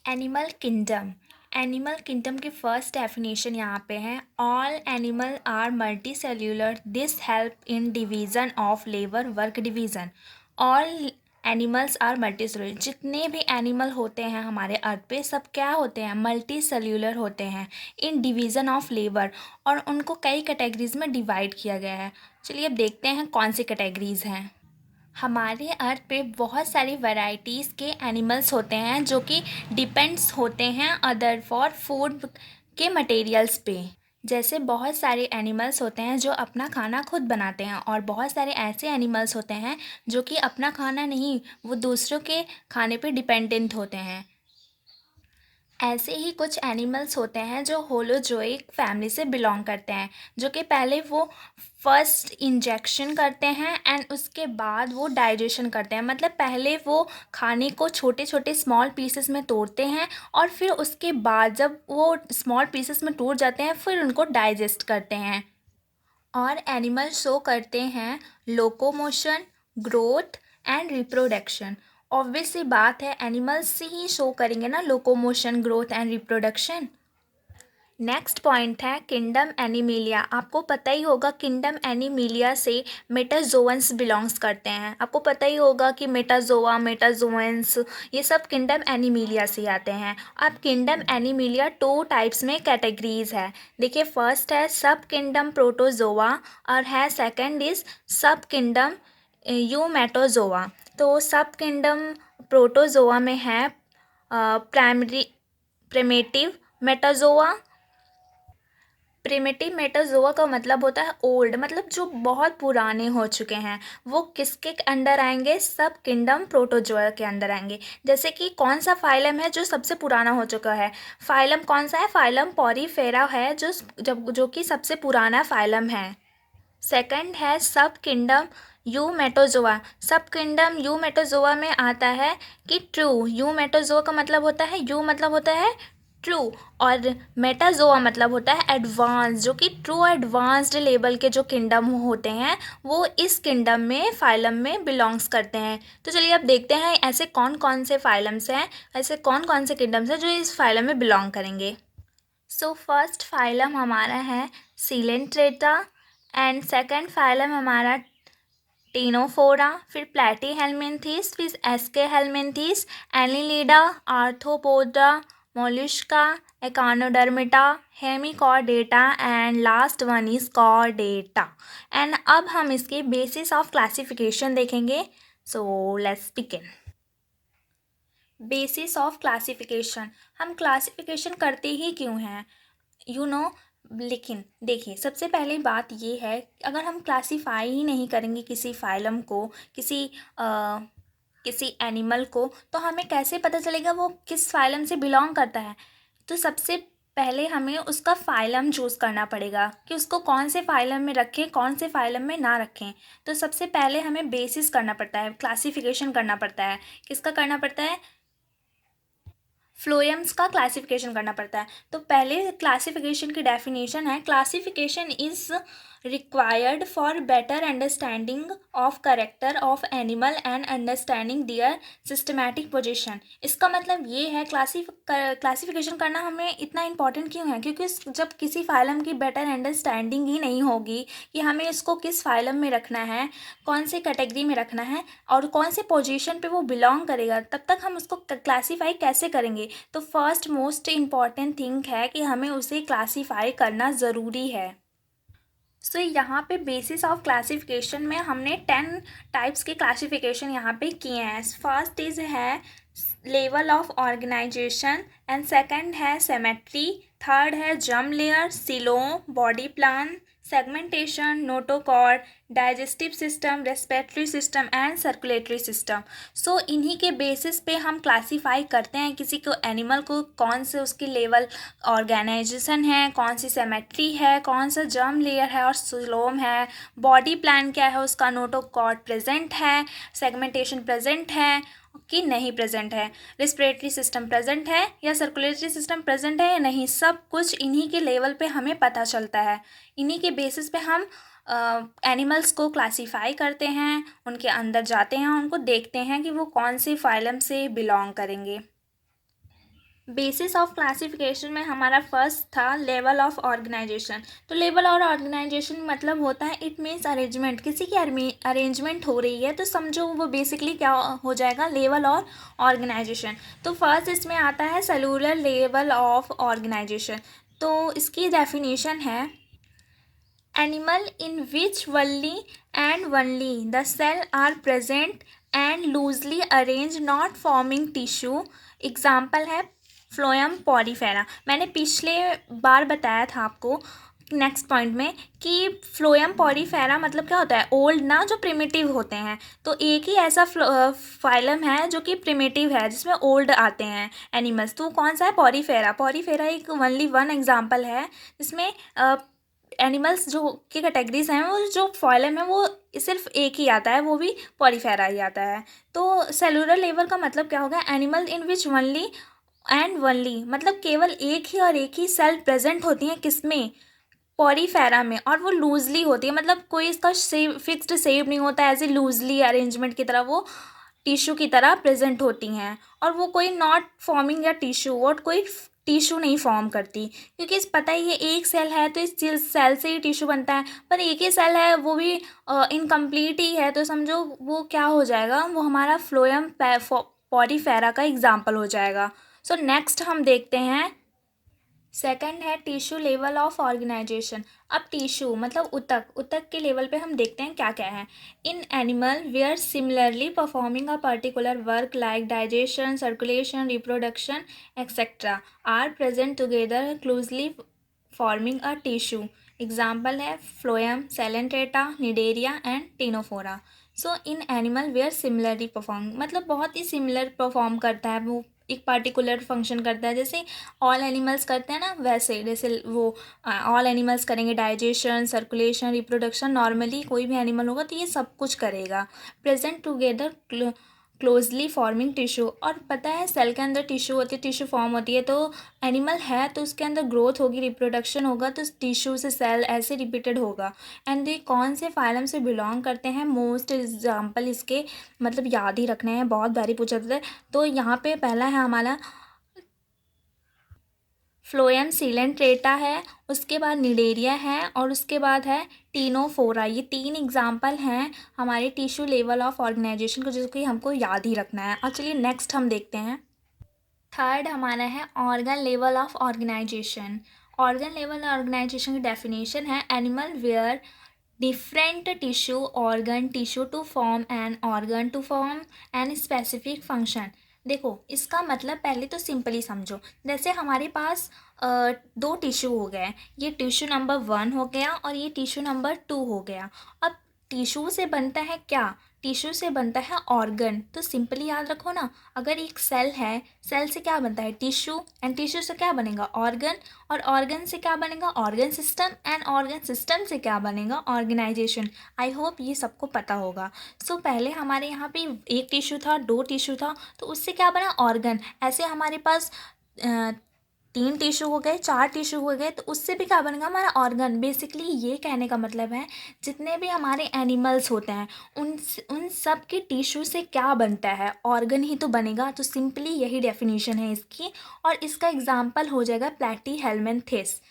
Animal kingdom. Animal kingdom की first definition यहाँ पे है, all animal are multicellular, this help in division of labour work division. All animals are multicellular, जितने भी animal होते हैं हमारे अर्थ पे सब क्या होते हैं, मल्टी सेल्यूलर होते हैं इन डिवीज़न ऑफ लेबर, और उनको कई कैटेगरीज में डिवाइड किया गया है। चलिए अब देखते हैं कौन सी कैटेगरीज हैं। हमारे अर्थ पे बहुत सारी वैरायटीज़ के एनिमल्स होते हैं जो कि डिपेंड्स होते हैं अदर फॉर फूड के मटेरियल्स पे। जैसे बहुत सारे एनिमल्स होते हैं जो अपना खाना खुद बनाते हैं, और बहुत सारे ऐसे एनिमल्स होते हैं जो कि अपना खाना नहीं, वो दूसरों के खाने पे डिपेंडेंट होते हैं। ऐसे ही कुछ एनिमल्स होते हैं जो होलोजोइक फैमिली से बिलोंग करते हैं, जो कि पहले वो फर्स्ट इंजेक्शन करते हैं एंड उसके बाद वो डाइजेशन करते हैं। मतलब पहले वो खाने को छोटे छोटे स्मॉल पीसेस में तोड़ते हैं, और फिर उसके बाद जब वो स्मॉल पीसेस में टूट जाते हैं फिर उनको डाइजेस्ट करते हैं। और एनिमल शो करते हैं locomotion, growth and reproduction. Obvious सी बात है, एनिमल्स से ही शो करेंगे ना locomotion, growth and reproduction. Next point है किंगडम एनिमिलिया। आपको पता ही होगा किंगडम एनिमिलिया से मेटाजोअन्स बिलोंग्स करते हैं। आपको पता ही होगा कि मेटाजोआ, मेटाजोअन्स, ये सब किंगडम एनिमिलिया से आते हैं। अब किंगडम एनिमिलिया 2 टाइप्स में कैटेगरीज है। देखिए फर्स्ट है सब किंगडम प्रोटोजोआ, और है सेकंड इज सब किंगडम यूमेटोजोआ। तो सब किंगडम प्रोटोजोआ में है primary primitive Metazoa. Primitive Metazoa का मतलब होता है ओल्ड, मतलब जो बहुत पुराने हो चुके हैं। वो किसके अंडर आएंगे, सब किंगडम प्रोटोजोआ के अंदर आएंगे। जैसे कि कौन सा फाइलम है जो सबसे पुराना हो चुका है, फाइलम कौन सा है, फाइलम पॉरीफेरा है, जो कि सबसे पुराना फाइलम है। सेकंड है सब किंगडम यूमेटोजोआ। सब किंगडम यूमेटोजोआ में आता है कि ट्रू, यूमेटोजोआ का मतलब होता है, यू मतलब होता है ट्रू, और मेटाजोआ मतलब होता है एडवांस, जो कि ट्रू एडवांस्ड लेवल के जो किंगडम होते हैं वो इस किंगडम में फाइलम में बिलोंग्स करते हैं। तो चलिए अब देखते हैं ऐसे कौन कौन से फाइलम्स हैं, ऐसे कौन कौन से किंगडम्स हैं जो इस फाइलम में बिलोंग करेंगे। सो फर्स्ट फाइलम हमारा है सीलेंट्रेटा, एंड सेकंड फाइलम हमारा टीनोफोरा, फिर प्लेटी हेलमिंथीस, फिर Aschelminthes, Annelida, Arthropoda, Mollusca, Echinodermata, Hemichordata, and last one is Chordata. And अब हम इसके बेसिस ऑफ क्लासिफिकेशन देखेंगे। So let's begin. Basis of classification, हम क्लासिफिकेशन करते ही क्यों हैं, यू नो। लेकिन देखिए सबसे पहली बात ये है, अगर हम क्लासीफाई ही नहीं करेंगे किसी फाइलम को, किसी एनिमल को, तो हमें कैसे पता चलेगा वो किस फाइलम से बिलोंग करता है। तो सबसे पहले हमें उसका फाइलम चूज़ करना पड़ेगा कि उसको कौन से फाइलम में रखें, कौन से फाइलम में ना रखें। तो सबसे पहले हमें बेसिस करना पड़ता है, क्लासिफिकेशन करना पड़ता है। किसका करना पड़ता है, फ्लोएम्स का क्लासिफिकेशन करना पड़ता है। तो पहले क्लासिफिकेशन की डेफिनेशन है, classification is required for better understanding of character of animal and understanding their systematic position. इसका मतलब ये है क्लासिफिकेशन करना हमें इतना इम्पॉर्टेंट क्यों है, क्योंकि जब किसी फाइलम की बेटर अंडरस्टैंडिंग ही नहीं होगी कि हमें इसको किस फाइलम में रखना है, कौन से कैटेगरी में रखना है, और कौन से पोजीशन पे वो बिलोंग करेगा, तब तक हम उसको क्लासीफाई कैसे करेंगे। तो फर्स्ट मोस्ट इम्पॉर्टेंट थिंग है कि हमें उसे क्लासीफाई करना ज़रूरी है। सो यहाँ पे बेसिस ऑफ क्लासिफिकेशन में हमने 10 टाइप्स के क्लासिफिकेशन यहाँ पे किए हैं। फर्स्ट इज है level of organisation, and second है सेमेट्री, थर्ड है germ layer, coelom, body plan, segmentation, notochord, digestive system, respiratory system and circulatory system. So इन्हीं के बेसिस पे हम क्लासीफाई करते हैं किसी को, एनिमल को, कौन से उसकी लेवल ऑर्गेनाइजेशन है, कौन सी सेमेट्री है, कौन सा जर्म लेयर है और सिलोम है, बॉडी प्लान क्या है उसका, नोटोकॉर्ड प्रेजेंट है, सेगमेंटेशन प्रेजेंट है कि नहीं प्रेजेंट है, रेस्पिरेटरी सिस्टम प्रेजेंट है या सर्कुलेटरी सिस्टम प्रेजेंट है या नहीं, सब कुछ इन्हीं के लेवल पे हमें पता चलता है। इन्हीं के बेसिस पे हम एनिमल्स को क्लासीफाई करते हैं, उनके अंदर जाते हैं, उनको देखते हैं कि वो कौन से फाइलम से बिलोंग करेंगे। बेसिस ऑफ क्लासिफिकेशन में हमारा फर्स्ट था लेवल ऑफ ऑर्गेनाइजेशन। तो लेवल और ऑर्गेनाइजेशन मतलब होता है इट मीन्स अरेंजमेंट, किसी की अरेंजमेंट हो रही है तो समझो वो बेसिकली क्या हो जाएगा, लेवल और ऑर्गेनाइजेशन। तो फर्स्ट इसमें आता है सेलुलर लेवल ऑफ ऑर्गेनाइजेशन। तो इसकी डेफिनेशन है animal in which only and only the cell are present and loosely arranged not forming tissue। Example है फ्लोएम पॉलीफेरा। मैंने पिछले बार बताया था आपको नेक्स्ट पॉइंट में कि फ्लोएम पॉलीफेरा मतलब क्या होता है, ओल्ड ना, जो प्रिमिटिव होते हैं। तो एक ही ऐसा फाइलम है जो कि प्रिमिटिव है जिसमें ओल्ड आते हैं एनिमल्स। तो कौन सा है, पॉलीफेरा। पॉलीफेरा एक ओनली वन एग्जाम्पल है जिसमें एनिमल्स जो की कैटेगरीज हैं, वो जो फॉइलम है वो सिर्फ एक ही आता है, वो भी पॉलीफेरा ही आता है। तो सेलुलर लेवल का मतलब क्या होगा, animal in which only and only मतलब केवल एक ही और एक ही सेल प्रेजेंट होती हैं, किसमें, पॉलीफेरा में, और वो लूजली होती है, मतलब कोई इसका फिक्स्ड शेप नहीं होता, ऐसे लूजली अरेंजमेंट की तरह वो टिश्यू की तरह प्रेजेंट होती हैं। और वो कोई नॉट फॉर्मिंग या टिश्यू, और कोई टिश्यू नहीं फॉर्म करती, क्योंकि इस पता ही है एक सेल है तो इस सेल से ही टिश्यू बनता है, पर एक ही सेल है वो भी इनकम्प्लीट ही है, तो समझो वो क्या हो जाएगा, वो हमारा फ्लोएम पॉलीफेरा का एग्जाम्पल हो जाएगा। सो नेक्स्ट हम देखते हैं, सेकंड है टिश्यू लेवल ऑफ ऑर्गेनाइजेशन। अब टिश्यू मतलब ऊतक, ऊतक के लेवल पे हम देखते हैं क्या क्या है। In animal were similarly performing a particular work like digestion, circulation, reproduction etcetera are present together closely forming a tissue. Example है phloem, Coelenterata, Cnidaria and Ctenophora. So in animal were similarly perform मतलब बहुत ही similar perform करता है, वो एक particular function करता है, जैसे ऑल एनिमल्स करते हैं ना, वैसे जैसे वो ऑल एनिमल्स करेंगे डाइजेशन, सर्कुलेशन, रिप्रोडक्शन, नॉर्मली कोई भी एनिमल होगा तो ये सब कुछ करेगा। Present together closely forming tissue. और पता है सेल के अंदर टिश्यू होती है, टिश्यू फॉर्म होती है, तो एनिमल है तो उसके अंदर ग्रोथ होगी, रिप्रोडक्शन होगा, तो टिश्यू से सेल ऐसे रिपीटेड होगा। एंड ये कौन से फाइलम से बिलोंग करते हैं, मोस्ट एग्जाम्पल इसके मतलब याद ही रखने हैं, बहुत बारी पूछा जाता है। तो यहाँ पे पहला है हमारा फ्लोएम सिलेंट्रेटा है, उसके बाद निडेरिया है, और उसके बाद है टीनोफोरा। ये तीन एग्जाम्पल हैं हमारे टिश्यू लेवल ऑफ ऑर्गेनाइजेशन को, जिसको हमको याद ही रखना है। और चलिए नेक्स्ट हम देखते हैं, थर्ड हमारा है organ level of organisation. Organ level organisation की डेफिनेशन है animal where different tissue organ tissue to form an organ to form an specific function. देखो इसका मतलब पहले तो सिंपली समझो, जैसे हमारे पास दो टिश्यू हो गए, ये टिश्यू नंबर 1 हो गया और ये टिश्यू नंबर 2 हो गया। अब टिश्यू से बनता है क्या, टिश्यू से बनता है ऑर्गन। तो सिंपली याद रखो ना, अगर एक सेल है, सेल से क्या बनता है, टिश्यू, एंड टिश्यू से क्या बनेगा, ऑर्गन, और ऑर्गन से क्या बनेगा, organ system, and organ system से क्या बनेगा, ऑर्गेनाइजेशन। आई होप ये सबको पता होगा। सो पहले हमारे यहाँ पे एक टिश्यू था, दो टिश्यू था, तो उससे क्या बना, ऑर्गन। ऐसे हमारे पास 3 टिश्यू हो गए, 4 टिश्यू हो गए, तो उससे भी क्या बनेगा, हमारा ऑर्गन। बेसिकली ये कहने का मतलब है जितने भी हमारे एनिमल्स होते हैं उन सब के टिश्यू से क्या बनता है, ऑर्गन ही तो बनेगा। तो सिंपली यही डेफिनेशन है इसकी, और इसका एग्जाम्पल हो जाएगा प्लैटीहेल्मिन्थेस।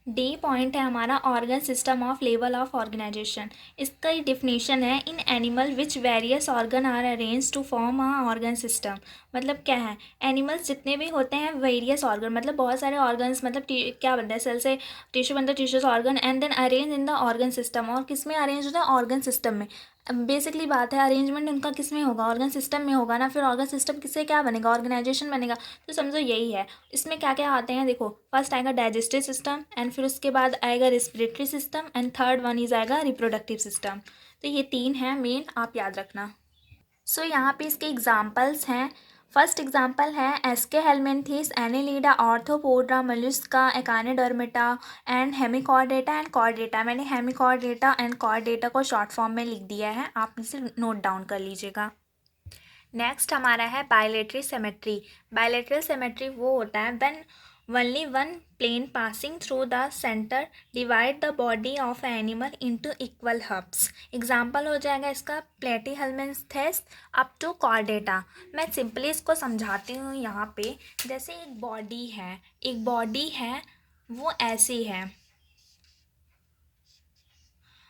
डी पॉइंट है हमारा organ system of level of organisation. इसका डिफिनेशन है in animal which various organ are arrange to form a organ system. मतलब क्या है, एनिमल्स जितने भी होते हैं वेरियस ऑर्गन मतलब बहुत सारे ऑर्गन्स, मतलब क्या बनता है, सेल से टिश्यू बनता है, टिश्यू से organ, and then arrange in the organ system. और किस में अरेंज होता है, ऑर्गन सिस्टम में। बेसिकली बात है अरेंजमेंट उनका किस में होगा, ऑर्गन सिस्टम में होगा ना, फिर ऑर्गन सिस्टम किससे क्या बनेगा, ऑर्गेनाइजेशन बनेगा। तो समझो यही है। इसमें क्या क्या आते हैं, देखो फर्स्ट आएगा डाइजेस्टिव सिस्टम, एंड फिर उसके बाद आएगा respiratory system, and third one is आएगा रिप्रोडक्टिव सिस्टम। तो ये 3 हैं मेन, आप याद रखना। सो यहाँ पे इसके एग्जाम्पल्स हैं। फर्स्ट एग्जाम्पल है Aschelminthes, Annelida, Arthropoda, Mollusca, Echinodermata and Hemichordata and Chordata. मैंने हेमिकॉर्डेटा एंड कॉर्डेटा को शॉर्ट फॉर्म में लिख दिया है, आप इसे नोट डाउन कर लीजिएगा। नेक्स्ट हमारा है बायलेटरल सिमेट्री। बायलेटरल सिमेट्री वो होता है when Only one plane passing through the center divide the body of animal into equal hubs. Example हो जाएगा इसका प्लेटीहेल्मिन्थेस अप टू कॉर्डेटा. मैं सिंपली इसको समझाती हूँ यहाँ पे. जैसे एक बॉडी है वो ऐसी है.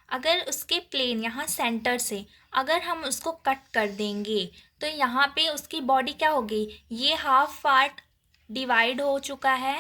अगर उसके प्लेन यहाँ सेंटर से अगर हम उसको कट कर देंगे तो यहाँ पे उसकी बॉडी क्या होगी, ये हाफ पार्ट डिवाइड हो चुका है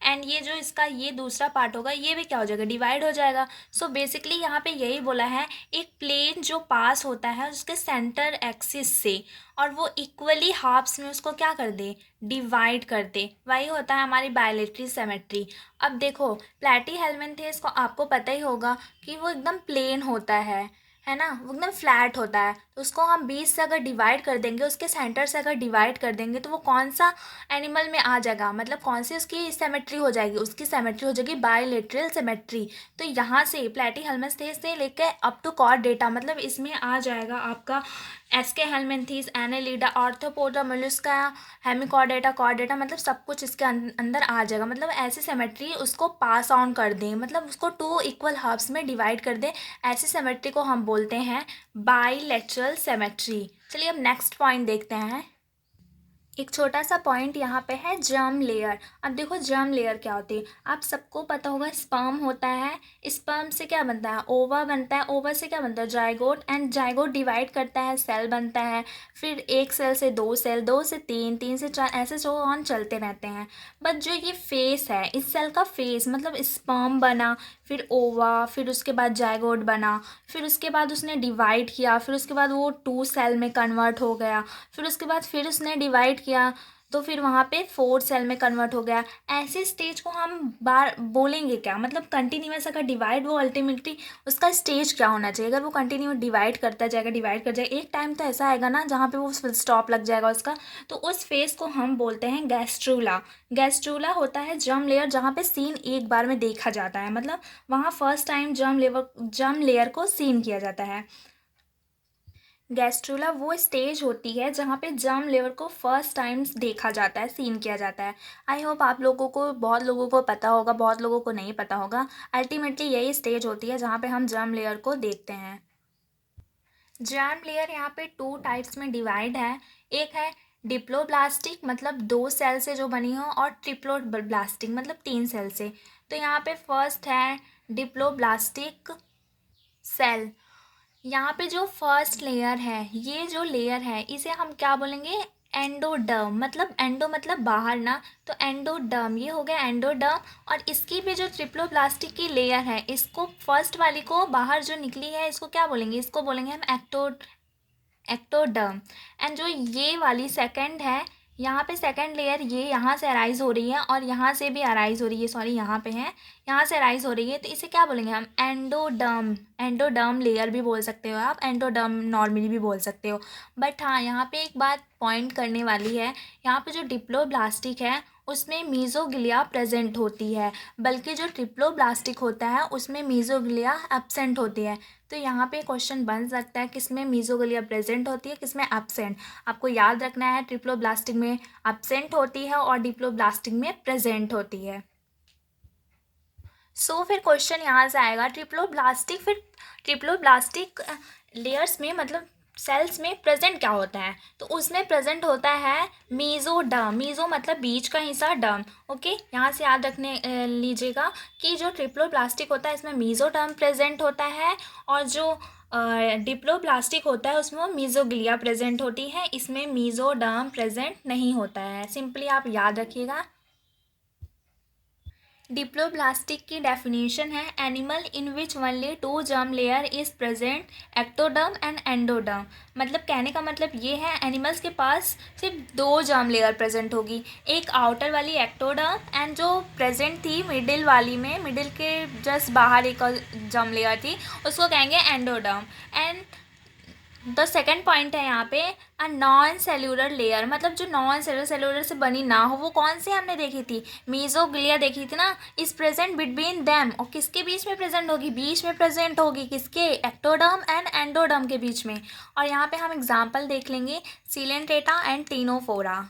एंड ये जो इसका ये दूसरा पार्ट होगा ये भी क्या हो जाएगा, डिवाइड हो जाएगा. सो बेसिकली यहाँ पे यही बोला है, एक प्लेन जो पास होता है उसके सेंटर एक्सिस से और वो इक्वली हाफ्स में उसको क्या कर दे, डिवाइड कर दे. वही होता है हमारी बायलेटरल सिमेट्री. अब देखो प्लैटीहेल्मिन्थेस को आपको पता ही होगा कि वो एकदम प्लेन होता है ना, वो एकदम फ्लैट होता है. तो उसको हम 20 से अगर डिवाइड कर देंगे, उसके सेंटर से अगर डिवाइड कर देंगे तो वो कौन सा एनिमल में आ जाएगा, मतलब कौन सी उसकी सिमेट्री हो जाएगी, उसकी सिमेट्री हो जाएगी बायलेटरल सिमेट्री. तो यहाँ से प्लैटीहेल्मिन्थेस से लेकर अप टू कॉर्डेटा मतलब इसमें आ जाएगा आपका Aschelminthes, Annelida, Arthropoda, Mollusca, Hemichordata, Chordata, मतलब सब कुछ इसके अंदर आ जाएगा. मतलब ऐसी सिमेट्री उसको पास ऑन कर दें, मतलब उसको 2 इक्वल हाफ्स में डिवाइड कर दें. ऐसी सिमेट्री को हम बोलते हैं बाइलेटरल सिमेट्री. चलिए अब नेक्स्ट पॉइंट देखते हैं. एक छोटा सा पॉइंट यहाँ पे है जर्म लेयर. अब देखो जर्म लेयर क्या होती है, आप सबको पता होगा स्पर्म होता है, स्पर्म से क्या बनता है, ओवा बनता है, ओवा से क्या बनता है, जाइगोट, एंड जाइगोट डिवाइड करता है, सेल बनता है, फिर एक सेल से 2 सेल, 2 से 3, 3 से 4, ऐसे जो ऑन चलते रहते हैं. बट जो ये फेस है इस सेल का फेस मतलब स्पर्म बना, फिर ओवा, फिर उसके बाद जाइगोट बना, फिर उसके बाद उसने डिवाइड किया, फिर उसके बाद वो 2 सेल में कन्वर्ट हो गया, फिर उसके बाद फिर उसने डिवाइड किया तो फिर वहाँ पे 4 सेल में कन्वर्ट हो गया. ऐसे स्टेज को हम बार बोलेंगे क्या, मतलब कंटिन्यूस अगर डिवाइड, वो अल्टीमेटली उसका स्टेज क्या होना चाहिए, अगर वो कंटिन्यू डिवाइड करता जाएगा, डिवाइड कर जाएगा, एक टाइम तो ऐसा आएगा ना जहाँ पे वो फुल स्टॉप लग जाएगा उसका. तो उस फेज को हम बोलते हैं गैस्ट्रूला. गैस्ट्रूला होता है जर्म लेयर जहाँ पे सीन एक बार में देखा जाता है, मतलब वहाँ फर्स्ट टाइम जर्म लेयर को सीन किया जाता है. गैस्ट्रूला वो स्टेज होती है जहाँ पे जर्म लेयर को फर्स्ट टाइम देखा जाता है, सीन किया जाता है. आई होप आप लोगों को, बहुत लोगों को पता होगा, बहुत लोगों को नहीं पता होगा. अल्टीमेटली यही स्टेज होती है जहाँ पे हम जर्म लेयर को देखते हैं. जर्म लेयर यहाँ पे 2 टाइप्स में डिवाइड है. एक है डिप्लोब्लास्टिक मतलब 2 सेल से जो बनी हो, और ट्रिप्लोब्लास्टिक मतलब 3 सेल से. तो यहाँ पे फर्स्ट है डिप्लोब्लास्टिक सेल. यहाँ पे जो फर्स्ट लेयर है, ये जो लेयर है इसे हम क्या बोलेंगे, एंडोडर्म. मतलब एंडो मतलब बाहर ना, तो एंडोडर्म ये हो गया एंडोडर्म. और इसकी भी जो ट्रिप्लोप्लास्टिक की लेयर है, इसको फर्स्ट वाली को बाहर जो निकली है इसको क्या बोलेंगे, इसको बोलेंगे हम एक्टोडर्म. एंड जो ये वाली सेकंड है, यहाँ पे सेकंड लेयर ये यहाँ से अराइज हो रही है और यहाँ से भी अराइज हो रही है, सॉरी यहाँ पे है, यहाँ से अराइज हो रही है, तो इसे क्या बोलेंगे हम, एंडोडर्म. एंडोडर्म लेयर भी बोल सकते हो आप, एंडोडर्म नॉर्मली भी बोल सकते हो. बट हाँ यहाँ पे एक बात पॉइंट करने वाली है, यहाँ पे जो डिप्लोब्लास्टिक है उसमें मीज़ोग्लिया प्रेजेंट होती है, बल्कि जो ट्रिप्लोब्लास्टिक होता है उसमें मीज़ोग्लिया एब्सेंट होती है. तो यहाँ पे क्वेश्चन बन सकता है किसमें मीज़ोग्लिया प्रेजेंट होती है, किसमें एब्सेंट. आपको याद रखना है ट्रिप्लोब्लास्टिक में एब्सेंट होती है और डिप्लोब्लास्टिक में प्रेजेंट होती है. सो फिर क्वेश्चन यहाँ से आएगा ट्रिप्लोब्लास्टिक, फिर ट्रिप्लोब्लास्टिक लेयर्स में मतलब सेल्स में प्रेजेंट क्या होता है, तो उसमें प्रेजेंट होता है मीज़ोडर्म. मीज़ो मतलब बीच का हिस्सा, डर्म. ओके, यहाँ से याद रखने लीजिएगा कि जो ट्रिप्लोब्लास्टिक होता है इसमें मीज़ोडर्म प्रेजेंट होता है, और जो डिप्लोब्लास्टिक होता है उसमें वो मीज़ोग्लिया प्रेजेंट होती है, इसमें मीज़ोडर्म प्रेजेंट नहीं होता है. सिंपली आप याद रखिएगा. डिप्लोब्लास्टिक की डेफिनेशन है animal in which only 2 germ layer is present, ectoderm and endoderm. मतलब कहने का मतलब ये है एनिमल्स के पास सिर्फ 2 जर्म लेयर प्रेजेंट होगी, एक आउटर वाली एक्टोडर्म एंड जो प्रेजेंट थी मिडिल वाली में, मिडिल के जस्ट बाहर एक जर्म लेयर थी उसको कहेंगे endoderm. And the second point है यहाँ पे अ नॉन सेल्यूलर लेयर, मतलब जो नॉन सेल्यूलर से बनी ना हो, वो कौन सी हमने देखी थी, मीज़ोग्लिया देखी थी ना, इज प्रेजेंट बिटवीन देम. और किसके बीच में प्रेजेंट होगी, बीच में प्रेजेंट होगी, किसके, एक्टोडर्म एंड एंडोडर्म के बीच में. और यहाँ पे हम एग्जाम्पल देख लेंगे सीलेंट्रेटा एंड टीनोफोरा.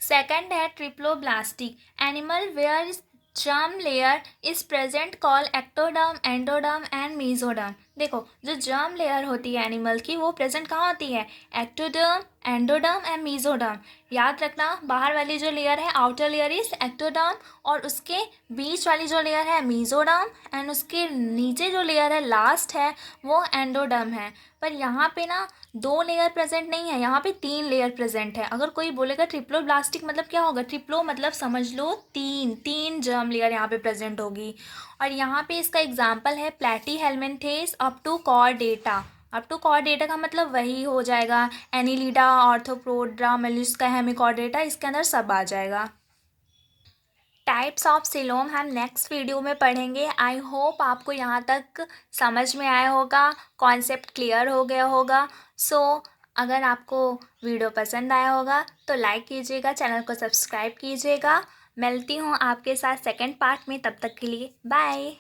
सेकंड है triploblastic animal where germ layer is present call ectoderm, endoderm and mesoderm. देखो जो जर्म लेयर होती है एनिमल की वो प्रेजेंट कहाँ होती है, एक्टोडर्म, एंडोडर्म एंड मेसोडर्म। याद रखना बाहर वाली जो लेयर है आउटर लेयर इज एक्टोडर्म और उसके बीच वाली जो लेयर है मेसोडर्म एंड उसके नीचे जो लेयर है लास्ट है वो एंडोडर्म है। पर यहाँ पे ना 2 लेयर प्रेजेंट नहीं है, यहाँ पे 3 लेयर प्रेजेंट है। अगर कोई बोलेगा ट्रिप्लोब्लास्टिक मतलब क्या होगा, ट्रिप्लो मतलब समझ लो 3 जर्म लेयर यहाँ पे प्रेजेंट होगी। और यहाँ पे इसका एग्जाम्पल है Platyhelminthes up to Chordata. Up to Chordata का मतलब वही हो जाएगा एनिलिडा, ऑर्थोपोडा, मेलिस्का, हेमिकॉर्डेटा, इसके अंदर सब आ जाएगा। टाइप्स ऑफ सिलोम हम नेक्स्ट वीडियो में पढ़ेंगे। आई होप आपको यहाँ तक समझ में आया होगा, कॉन्सेप्ट क्लियर हो गया होगा। सो अगर आपको वीडियो पसंद आया होगा तो लाइक कीजिएगा, चैनल को सब्सक्राइब कीजिएगा। मिलती हूँ आपके साथ सेकंड पार्ट में, तब तक के लिए बाय।